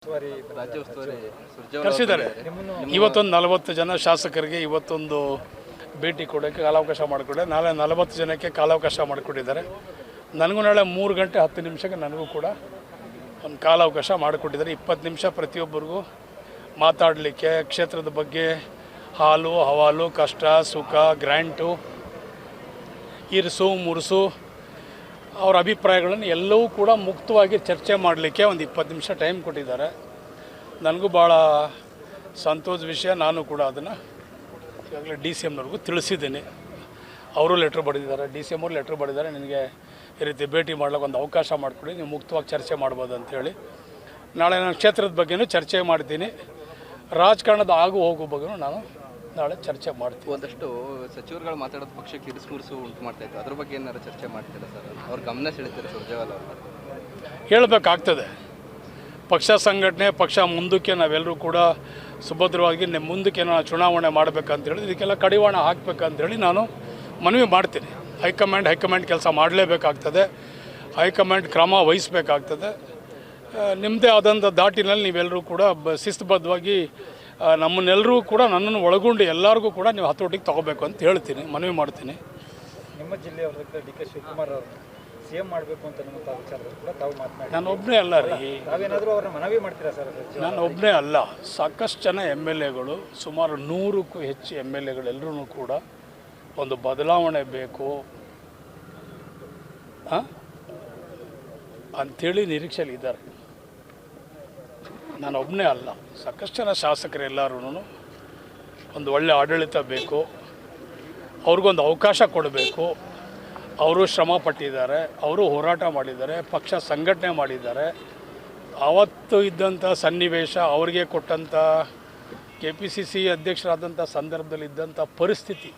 ರಾಜ್ಯ ಉಸ್ತುವಾರಿ ಕರೆಸಿದ್ದಾರೆ. ಇವತ್ತೊಂದು 40 ಜನ ಶಾಸಕರಿಗೆ ಇವತ್ತೊಂದು ಭೇಟಿ ಕೊಡೋಕ್ಕೆ ಕಾಲಾವಕಾಶ ಮಾಡಿಕೊಟ್ಟೆ. ನಾಳೆ 40 ಜನಕ್ಕೆ ಕಾಲಾವಕಾಶ ಮಾಡಿಕೊಟ್ಟಿದ್ದಾರೆ. ನನಗೂ ನಾಳೆ 3 ಗಂಟೆ 10 ನಿಮಿಷಕ್ಕೆ ನನಗೂ ಕೂಡ ಒಂದು ಕಾಲಾವಕಾಶ ಮಾಡಿಕೊಟ್ಟಿದ್ದಾರೆ. 20 ನಿಮಿಷ ಪ್ರತಿಯೊಬ್ಬರಿಗೂ ಮಾತಾಡಲಿಕ್ಕೆ ಕ್ಷೇತ್ರದ ಬಗ್ಗೆ ಹಾಲು ಹವಾಲು ಕಷ್ಟ ಸುಖ ಗ್ರ್ಯಾಂಟು ಇರಿಸು ಮುರುಸು ಅವರ ಅಭಿಪ್ರಾಯಗಳನ್ನು ಎಲ್ಲವೂ ಕೂಡ ಮುಕ್ತವಾಗಿ ಚರ್ಚೆ ಮಾಡಲಿಕ್ಕೆ ಒಂದು 20 ನಿಮಿಷ ಟೈಮ್ ಕೊಟ್ಟಿದ್ದಾರೆ. ನನಗೂ ಭಾಳ ಸಂತೋಷ ವಿಷಯ. ನಾನು ಕೂಡ ಅದನ್ನು ಈಗಾಗಲೇ ಡಿ ಸಿ ಎಮ್ನವ್ರಿಗೂ ತಿಳಿಸಿದ್ದೀನಿ. ಅವರು ಲೆಟ್ರ್ ಬರೆದಿದ್ದಾರೆ, ಡಿ ಸಿ ಎಮ್ ಅವರು ಲೆಟ್ರ್ ಬರೆದಿದ್ದಾರೆ. ನಿನಗೆ ಈ ರೀತಿ ಭೇಟಿ ಮಾಡ್ಲಿಕ್ಕೆ ಒಂದು ಅವಕಾಶ ಮಾಡಿಕೊಡಿ, ನೀವು ಮುಕ್ತವಾಗಿ ಚರ್ಚೆ ಮಾಡ್ಬೋದು ಅಂಥೇಳಿ. ನಾಳೆ ನಾನು ಕ್ಷೇತ್ರದ ಬಗ್ಗೆಯೂ ಚರ್ಚೆ ಮಾಡ್ತೀನಿ. ರಾಜಕಾರಣದ ಆಗು ಹೋಗೋ ಬಗ್ಗೆಯೂ ನಾನು ನಾಳೆ ಚರ್ಚೆ ಮಾಡ್ತೀವಿ. ಒಂದಷ್ಟು ಸಚಿವರುಗಳು ಮಾತಾಡೋದು ಪಕ್ಷಕ್ಕೆ ಇರಿಸುಮುರುಸು ಉಂಟು ಮಾಡ್ತಾಯಿತ್ತು. ಅದ್ರ ಬಗ್ಗೆ ಏನಾದ್ರು ಚರ್ಚೆ ಮಾಡ್ತೀರಾ ಸರ್? ಅವ್ರ ಗಮನ ಸೆಳೀತಾರೆ ಸುರ್ಜೇವಾಲ ಅವರು. ಹೇಳಬೇಕಾಗ್ತದೆ. ಪಕ್ಷ ಸಂಘಟನೆ ಪಕ್ಷ ಮುಂದಕ್ಕೆ ನಾವೆಲ್ಲರೂ ಕೂಡ ಸುಭದ್ರವಾಗಿ ಮುಂದಕ್ಕೆ ನಾವು ಚುನಾವಣೆ ಮಾಡಬೇಕಂತೇಳಿ ಇದಕ್ಕೆಲ್ಲ ಕಡಿವಾಣ ಹಾಕಬೇಕಂತೇಳಿ ನಾನು ಮನವಿ ಮಾಡ್ತೀನಿ. ಹೈಕಮಾಂಡ್ ಕೆಲಸ ಮಾಡಲೇಬೇಕಾಗ್ತದೆ. ಹೈಕಮಾಂಡ್ ಕ್ರಮ ವಹಿಸಬೇಕಾಗ್ತದೆ. ನಿಮ್ಮದೇ ಆದಂಥ ದಾಟಿನಲ್ಲಿ ನೀವೆಲ್ಲರೂ ಕೂಡ ಶಿಸ್ತುಬದ್ಧವಾಗಿ ನಮ್ಮನ್ನೆಲ್ಲರೂ ಕೂಡ ನನ್ನನ್ನು ಒಳಗೊಂಡು ಎಲ್ಲರಿಗೂ ಕೂಡ ನೀವು ಹತೋಟಿಗೆ ತಗೋಬೇಕು ಅಂತ ಹೇಳ್ತೀನಿ, ಮನವಿ ಮಾಡ್ತೀನಿ. ನಿಮ್ಮ ಜಿಲ್ಲೆಯವರ ಡಿ ಕೆ ಶಿವಕುಮಾರ್ ಅವರು ಸಿ ಎಂ ಮಾಡಬೇಕು ಅಂತ ನಿಮ್ಮ ವಿಚಾರದಲ್ಲಿ ಕೂಡ ತಾವು ಮಾತನಾಡಿ. ನಾನು ಒಬ್ಬನೇ ಅಲ್ಲ ರೀ, ತಾವೇನಾದರೂ ಅವ್ರನ್ನ ಮನವಿ ಮಾಡ್ತೀರಾ ಸರ್? ನಾನು ಒಬ್ಬನೇ ಅಲ್ಲ, ಸಾಕಷ್ಟು ಜನ ಎಮ್ ಎಲ್ ಎಗಳು, ಸುಮಾರು 100ಕ್ಕೂ ಹೆಚ್ಚು ಎಮ್ ಎಲ್ ಎಗಳೆಲ್ಲರೂ ಕೂಡ ಒಂದು ಬದಲಾವಣೆ ಬೇಕು ಅಂಥೇಳಿ ನಿರೀಕ್ಷೆಯಲ್ಲಿ ಇದ್ದಾರೆ. ನಾನು ಒಬ್ಬನೇ ಅಲ್ಲ, ಸಾಕಷ್ಟು ಜನ ಶಾಸಕರೆಲ್ಲರೂ ಒಂದು ಒಳ್ಳೆಯ ಆಡಳಿತ ಬೇಕು, ಅವ್ರಿಗೊಂದು ಅವಕಾಶ ಕೊಡಬೇಕು. ಅವರು ಶ್ರಮ ಪಟ್ಟಿದ್ದಾರೆ, ಅವರು ಹೋರಾಟ ಮಾಡಿದ್ದಾರೆ, ಪಕ್ಷ ಸಂಘಟನೆ ಮಾಡಿದ್ದಾರೆ. ಆವತ್ತು ಇದ್ದಂಥ ಸನ್ನಿವೇಶ, ಅವರಿಗೆ ಕೊಟ್ಟಂಥ KPCC ಅಧ್ಯಕ್ಷರಾದಂಥ ಸಂದರ್ಭದಲ್ಲಿ ಇದ್ದಂಥ ಪರಿಸ್ಥಿತಿ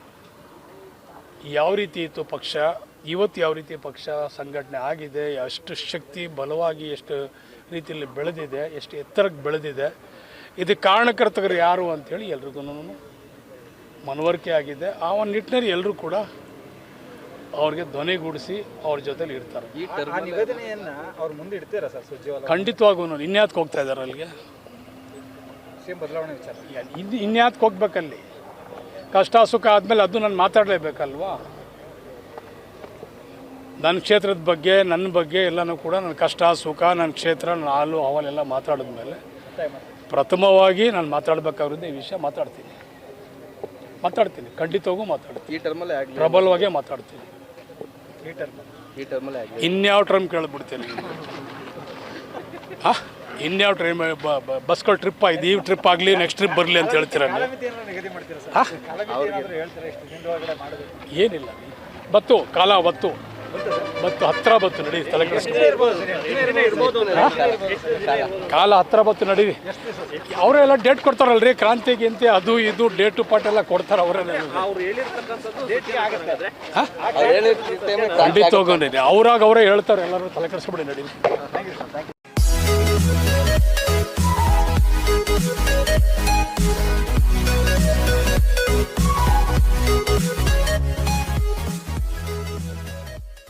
ಯಾವ ರೀತಿ ಇತ್ತು, ಪಕ್ಷ ಇವತ್ತು ಯಾವ ರೀತಿ ಪಕ್ಷ ಸಂಘಟನೆ ಆಗಿದೆ, ಎಷ್ಟು ಶಕ್ತಿ ಬಲವಾಗಿ ಎಷ್ಟು ರೀತಿಯಲ್ಲಿ ಬೆಳೆದಿದೆ, ಎಷ್ಟು ಎತ್ತರಕ್ಕೆ ಬೆಳೆದಿದೆ, ಇದಕ್ಕೆ ಕಾರಣಕರ್ತರು ಯಾರು ಅಂಥೇಳಿ ಎಲ್ರಿಗೂ ಮನವರಿಕೆ ಆಗಿದೆ. ಆ ಒಂದು ನಿಟ್ಟಿನಲ್ಲಿ ಎಲ್ಲರೂ ಕೂಡ ಅವ್ರಿಗೆ ಧ್ವನಿಗೂಡಿಸಿ ಅವ್ರ ಜೊತೆಲಿ ಇರ್ತಾರೆ. ಈ ನಿವೇದನೆಯನ್ನು ಅವ್ರ ಮುಂದೆ ಇಡ್ತೀರಾ ಸರ್ ಸುರ್ಜೇವಾಲ? ಖಂಡಿತವಾಗೂ ಇನ್ಯಾತ್ಗೆ ಹೋಗ್ತಾ ಇದ್ದಾರೆ ಅಲ್ಲಿಗೆ? ಸಿಎಂ ಬದಲಾವಣೆ ವಿಚಾರ ಇನ್ಯಾತ್ಗೆ ಹೋಗ್ಬೇಕಲ್ಲಿ? ಕಷ್ಟ ಸುಖ ಆದಮೇಲೆ ಅದು ನಾನು ಮಾತಾಡಲೇಬೇಕಲ್ವಾ? ನನ್ನ ಕ್ಷೇತ್ರದ ಬಗ್ಗೆ ನನ್ನ ಬಗ್ಗೆ ಎಲ್ಲನೂ ಕೂಡ ನನ್ನ ಕಷ್ಟ ಸುಖ ನನ್ನ ಕ್ಷೇತ್ರ ನನ್ನ ಹಾಲು ಹವಾಲೆಲ್ಲ ಮಾತಾಡಿದ್ಮೇಲೆ ಪ್ರಥಮವಾಗಿ ನಾನು ಮಾತಾಡಬೇಕಾಗಿರೋದು ಈ ವಿಷಯ ಮಾತಾಡ್ತೀನಿ, ಖಂಡಿತವಾಗೂ ಮಾತಾಡ್ತೀನಿ. ಈ ಟರ್ಮಲ್ಲೇ ಆಗಲಿ, ಪ್ರಬಲವಾಗೇ ಮಾತಾಡ್ತೀನಿ. ಈ ಟರ್ಮಲ್ಲೇ ಆಗಲಿ. ಇನ್ಯಾವ ಟ್ರೈಮ್ ಕೇಳಿಬಿಡ್ತೀನಿ, ಇನ್ಯಾವ ಟ್ರೈನ್ ಬಸ್ಗಳು ಟ್ರಿಪ್ ಆಯ್ತು, ಈ ಟ್ರಿಪ್ ಆಗಲಿ ನೆಕ್ಸ್ಟ್ ಟ್ರಿಪ್ ಬರಲಿ ಅಂತ ಹೇಳ್ತೀರ? ಏನಿಲ್ಲ, ಬತ್ತು ಕಾಲ ಬತ್ತು ಹತ್ರ ಬತ್ತು ನಡೀರಿ, ತಲೆ ಕಾಲ ಹತ್ರ ಬತ್ತು ನಡೀರಿ. ಅವರೆಲ್ಲ ಡೇಟ್ ಕೊಡ್ತಾರಲ್ರಿ, ಕ್ರಾಂತಿಗೆ ಅಂತ ಅದು ಇದು ಡೇಟು ಪಾಟ್ ಎಲ್ಲ ಕೊಡ್ತಾರೆ ಅವರೇ. ಖಂಡಿತ ಹೋಗೋಣ, ಅವರಾಗ ಅವರೇ ಹೇಳ್ತಾರೆ, ಎಲ್ಲರೂ ತಲೆ ಕೆಡಿಸ್ಬಿಡಿ ನಡೀರಿ.